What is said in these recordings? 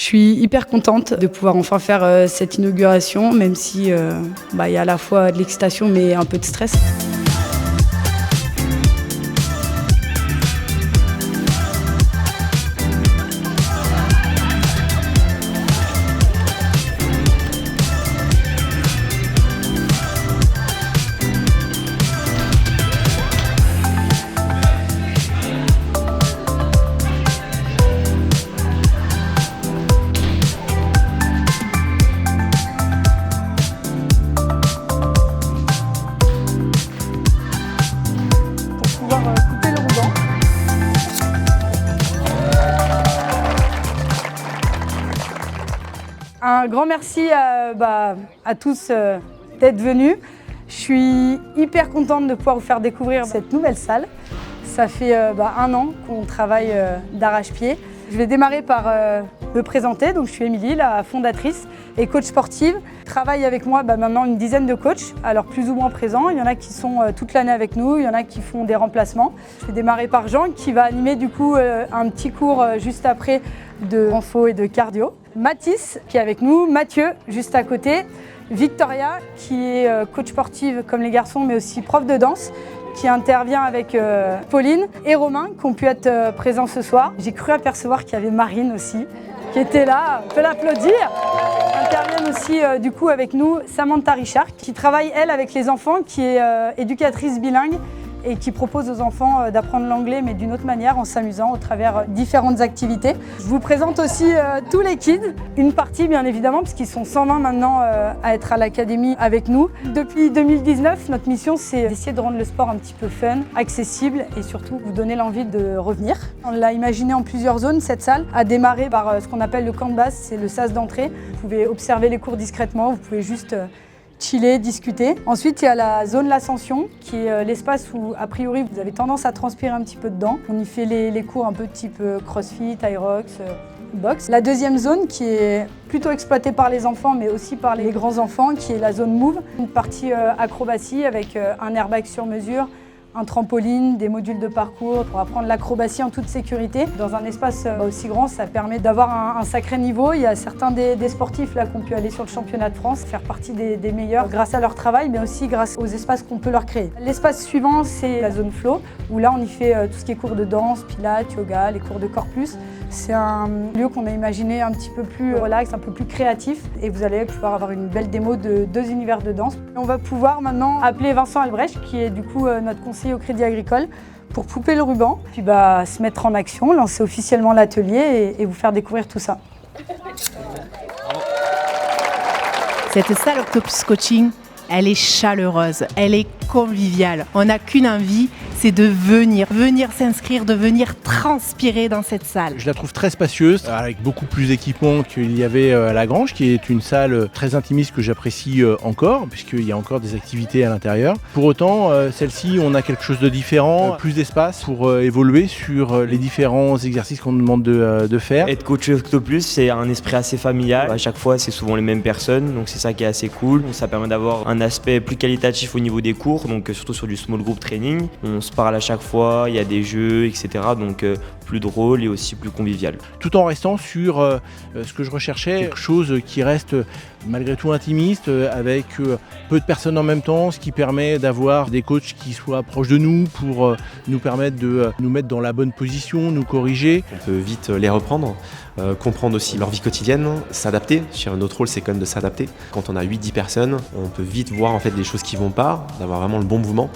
suis hyper contente de pouvoir enfin faire cette inauguration, même si y a à la fois de l'excitation mais un peu de stress. Couper le ruban. Un grand merci à tous d'être venus. Je suis hyper contente de pouvoir vous faire découvrir cette nouvelle salle. Ça fait 1 an qu'on travaille d'arrache-pied. Je vais démarrer par me présenter. Donc, je suis Émilie, la fondatrice et coach sportive. Je travaille avec moi maintenant une dizaine de coachs, alors plus ou moins présents. Il y en a qui sont toute l'année avec nous, il y en a qui font des remplacements. Je vais démarrer par Jean qui va animer du coup un petit cours juste après de renfo et de cardio. Mathis qui est avec nous, Mathieu juste à côté, Victoria qui est coach sportive comme les garçons mais aussi prof de danse, qui intervient avec Pauline et Romain qui ont pu être présents ce soir. J'ai cru apercevoir qu'il y avait Marine aussi qui était là, on peut l'applaudir. Interviennent aussi du coup avec nous Samantha Richard qui travaille elle avec les enfants, qui est éducatrice bilingue et qui propose aux enfants d'apprendre l'anglais mais d'une autre manière en s'amusant au travers différentes activités. Je vous présente aussi tous les kids, une partie bien évidemment parce qu'ils sont 120 maintenant à être à l'académie avec nous. Depuis 2019, notre mission c'est d'essayer de rendre le sport un petit peu fun, accessible et surtout vous donner l'envie de revenir. On l'a imaginé en plusieurs zones, cette salle a démarré par ce qu'on appelle le camp de base, c'est le sas d'entrée. Vous pouvez observer les cours discrètement, vous pouvez juste chiller, discuter. Ensuite, il y a la zone l'ascension qui est l'espace où, a priori, vous avez tendance à transpirer un petit peu dedans. On y fait les cours un peu type crossfit, aerox, boxe. La deuxième zone qui est plutôt exploitée par les enfants mais aussi par les grands enfants qui est la zone move. Une partie acrobatie avec un airbag sur mesure, un trampoline, des modules de parcours pour apprendre l'acrobatie en toute sécurité. Dans un espace aussi grand, ça permet d'avoir un sacré niveau. Il y a certains des sportifs là qui ont pu aller sur le championnat de France, faire partie des meilleurs grâce à leur travail, mais aussi grâce aux espaces qu'on peut leur créer. L'espace suivant, c'est la zone flow, où là on y fait tout ce qui est cours de danse, pilates, yoga, les cours de corps plus. C'est un lieu qu'on a imaginé un petit peu plus relax, un peu plus créatif, et vous allez pouvoir avoir une belle démo de 2 univers de danse. On va pouvoir maintenant appeler Vincent Albrecht, qui est du coup notre conseiller au Crédit Agricole, pour couper le ruban, puis se mettre en action, lancer officiellement l'atelier et vous faire découvrir tout ça. Cette salle Octopus Coaching, elle est chaleureuse, elle est conviviale. On n'a qu'une envie, c'est de venir s'inscrire, de venir transpirer dans cette salle. Je la trouve très spacieuse, avec beaucoup plus d'équipements qu'il y avait à la Grange, qui est une salle très intimiste que j'apprécie encore, puisqu'il y a encore des activités à l'intérieur. Pour autant, celle-ci, on a quelque chose de différent, plus d'espace pour évoluer sur les différents exercices qu'on nous demande de faire. Être coach Octopus, c'est un esprit assez familial. À chaque fois, c'est souvent les mêmes personnes, donc c'est ça qui est assez cool. Ça permet d'avoir un aspect plus qualitatif au niveau des cours, donc surtout sur du small group training. On se parle à chaque fois, il y a des jeux, etc. Donc plus drôle et aussi plus convivial. Tout en restant sur ce que je recherchais, quelque chose qui reste malgré tout intimiste, avec peu de personnes en même temps, ce qui permet d'avoir des coachs qui soient proches de nous pour nous permettre de nous mettre dans la bonne position, nous corriger. On peut vite les reprendre, comprendre aussi leur vie quotidienne, s'adapter. Notre rôle, c'est quand même de s'adapter. Quand on a 8-10 personnes, on peut vite voir en fait des choses qui vont pas, d'avoir vraiment le bon mouvement.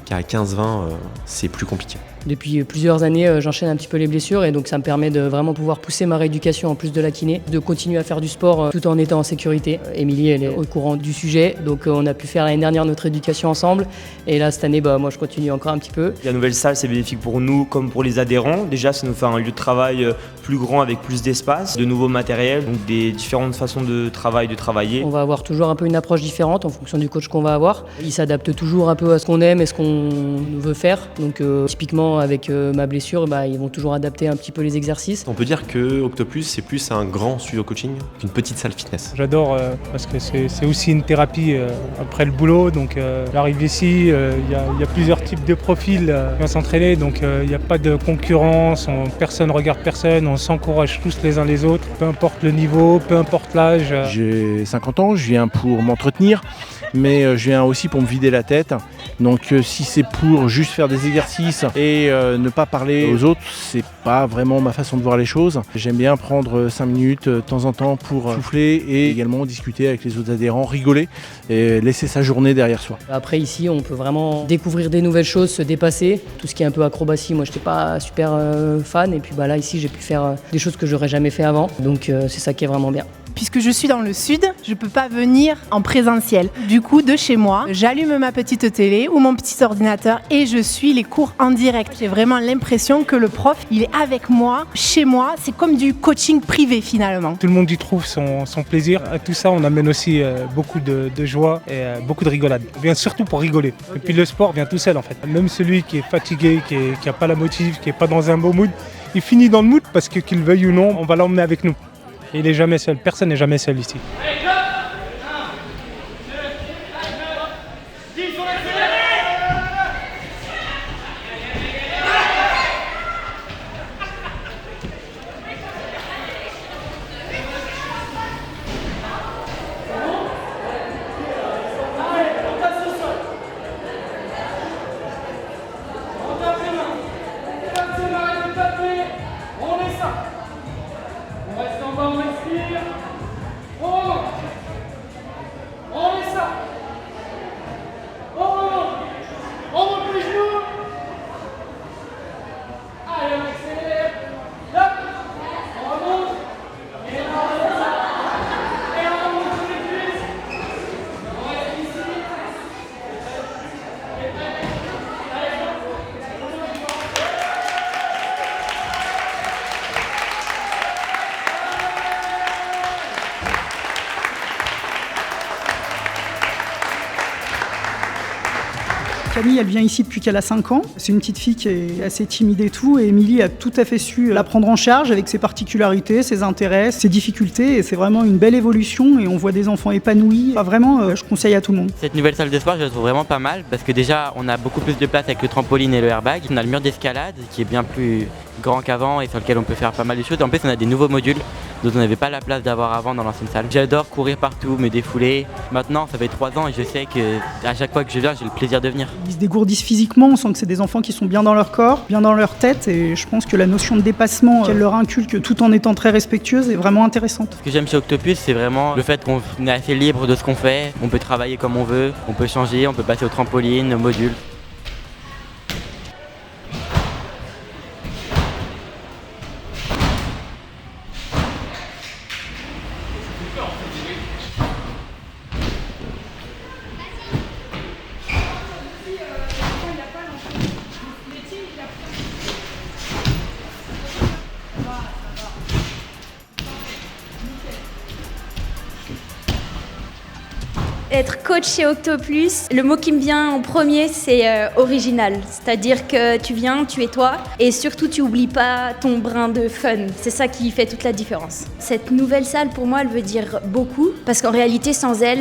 Qu'à 15-20, c'est plus compliqué. Depuis plusieurs années, j'enchaîne un petit peu les blessures et donc ça me permet de vraiment pouvoir pousser ma rééducation en plus de la kiné, de continuer à faire du sport tout en étant en sécurité. Émilie, elle est au courant du sujet, donc on a pu faire l'année dernière notre éducation ensemble et là cette année, moi je continue encore un petit peu. La nouvelle salle, c'est bénéfique pour nous comme pour les adhérents. Déjà, ça nous fait un lieu de travail plus grand avec plus d'espace, de nouveaux matériels, donc des différentes façons de travailler. On va avoir toujours un peu une approche différente en fonction du coach qu'on va avoir. Il s'adapte toujours un peu à ce qu'on aime et ce qu'on veut faire, donc typiquement avec ma blessure, ils vont toujours adapter un petit peu les exercices. On peut dire que Octopus, c'est plus un grand studio coaching qu'une petite salle fitness. J'adore parce que c'est aussi une thérapie après le boulot. Donc j'arrive ici, il y a plusieurs type de profil vient s'entraîner, donc il n'y a pas de concurrence, personne ne regarde personne, on s'encourage tous les uns les autres, peu importe le niveau, peu importe l'âge. J'ai 50 ans, je viens pour m'entretenir, mais je viens aussi pour me vider la tête. Donc si c'est pour juste faire des exercices et ne pas parler aux autres, c'est pas vraiment ma façon de voir les choses. J'aime bien prendre 5 minutes de temps en temps pour souffler et également discuter avec les autres adhérents, rigoler et laisser sa journée derrière soi. Après ici, on peut vraiment découvrir des nouvelles choses, se dépasser. Tout ce qui est un peu acrobatie, moi je n'étais pas super fan, et puis là ici j'ai pu faire des choses que j'aurais jamais fait avant. Donc c'est ça qui est vraiment bien. Puisque je suis dans le sud, je peux pas venir en présentiel. Du coup, de chez moi, j'allume ma petite télé ou mon petit ordinateur et je suis les cours en direct. J'ai vraiment l'impression que le prof, il est avec moi, chez moi. C'est comme du coaching privé finalement. Tout le monde y trouve son plaisir. À tout ça, on amène aussi beaucoup de joie et beaucoup de rigolade. On vient surtout pour rigoler. Et puis le sport vient tout seul en fait. Même celui qui est fatigué, qui n'a pas la motive, qui n'est pas dans un beau mood, il finit dans le mood parce que qu'il veuille ou non, on va l'emmener avec nous. Il n'est jamais seul, personne n'est jamais seul ici. Camille, elle vient ici depuis qu'elle a 5 ans. C'est une petite fille qui est assez timide et tout. Et Émilie a tout à fait su la prendre en charge avec ses particularités, ses intérêts, ses difficultés. Et c'est vraiment une belle évolution et on voit des enfants épanouis. Enfin, vraiment, je conseille à tout le monde. Cette nouvelle salle de sport, je la trouve vraiment pas mal parce que déjà, on a beaucoup plus de place avec le trampoline et le airbag. On a le mur d'escalade qui est bien plus grand qu'avant et sur lequel on peut faire pas mal de choses. En plus, on a des nouveaux modules dont on n'avait pas la place d'avoir avant dans l'ancienne salle. J'adore courir partout, me défouler. Maintenant, ça fait 3 ans et je sais qu'à chaque fois que je viens, j'ai le plaisir de venir. Ils se dégourdissent physiquement, on sent que c'est des enfants qui sont bien dans leur corps, bien dans leur tête, et je pense que la notion de dépassement qu'elle leur inculque tout en étant très respectueuse est vraiment intéressante. Ce que j'aime chez Octopus, c'est vraiment le fait qu'on est assez libre de ce qu'on fait. On peut travailler comme on veut, on peut changer, on peut passer au trampoline, au module. Être coach chez Octopus, le mot qui me vient en premier, c'est original. C'est-à-dire que tu viens, tu es toi, et surtout tu n'oublies pas ton brin de fun. C'est ça qui fait toute la différence. Cette nouvelle salle, pour moi, elle veut dire beaucoup, parce qu'en réalité, sans elle,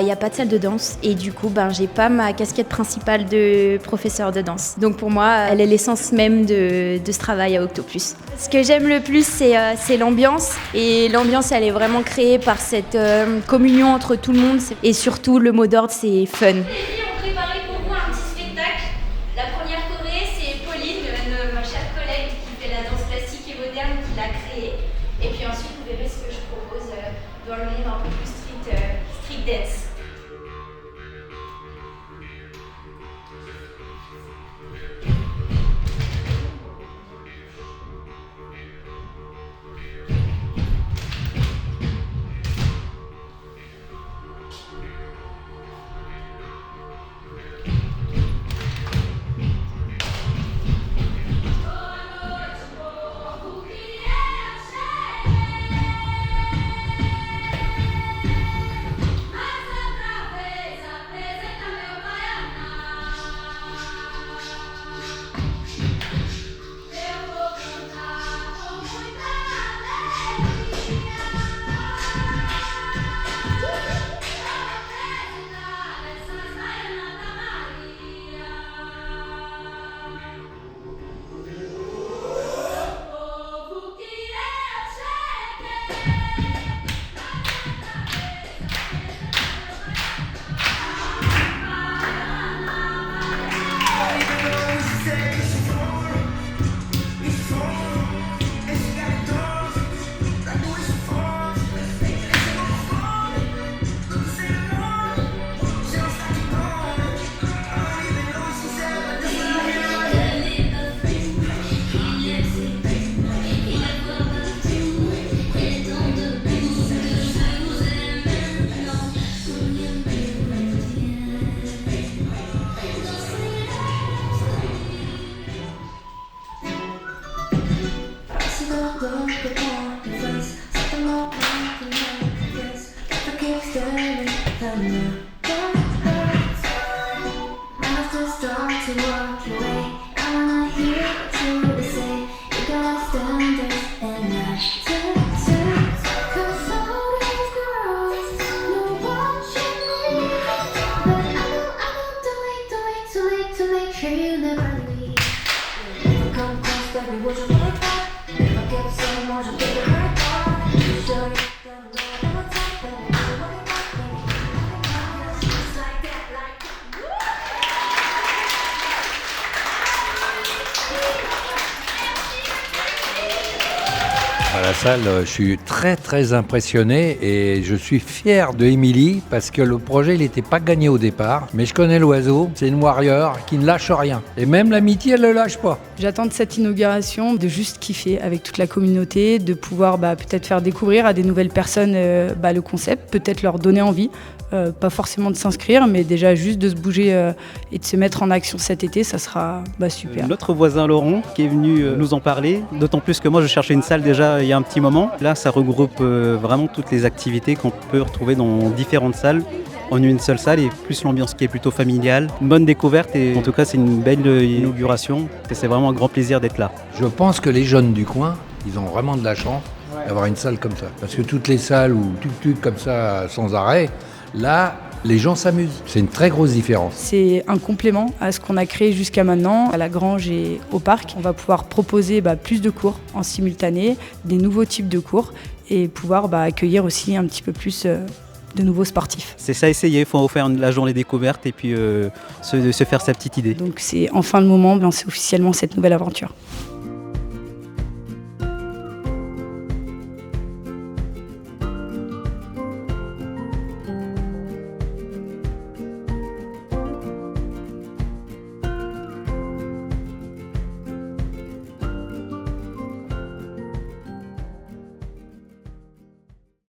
il n'y a pas de salle de danse. Et du coup, j'ai pas ma casquette principale de professeur de danse. Donc pour moi, elle est l'essence même de ce travail à Octopus. Ce que j'aime le plus, c'est l'ambiance. Et l'ambiance, elle est vraiment créée par cette communion entre tout le monde. Et surtout, le mot d'ordre, c'est fun. Les filles ont préparé pour vous un petit spectacle. La première choré, c'est Pauline, ma chère collègue qui fait la danse classique et moderne, qui l'a créée. Et puis ensuite, vous verrez ce que je propose dans le monde un peu plus street dance. salle, je suis très impressionné et je suis fier de Émilie parce que le projet il n'était pas gagné au départ. Mais je connais l'oiseau, c'est une warrior qui ne lâche rien. Et même l'amitié, elle ne le lâche pas. J'attends de cette inauguration de juste kiffer avec toute la communauté, de pouvoir peut-être faire découvrir à des nouvelles personnes le concept, peut-être leur donner envie. Pas forcément de s'inscrire, mais déjà juste de se bouger et de se mettre en action cet été, ça sera super. Notre voisin Laurent qui est venu nous en parler, d'autant plus que moi je cherchais une salle déjà il y a un petit moment. Là ça regroupe vraiment toutes les activités qu'on peut retrouver dans différentes salles en une seule salle et plus l'ambiance qui est plutôt familiale. Une bonne découverte et en tout cas c'est une belle inauguration et c'est vraiment un grand plaisir d'être là. Je pense que les jeunes du coin, ils ont vraiment de la chance d'avoir une salle comme ça. Parce que toutes les salles où tuk-tuk comme ça sans arrêt, là, les gens s'amusent. C'est une très grosse différence. C'est un complément à ce qu'on a créé jusqu'à maintenant, à la Grange et au parc. On va pouvoir proposer plus de cours en simultané, des nouveaux types de cours et pouvoir accueillir aussi un petit peu plus de nouveaux sportifs. C'est ça, essayer, il faut faire la journée découverte et puis se faire sa petite idée. Donc c'est enfin le moment de lancer officiellement cette nouvelle aventure.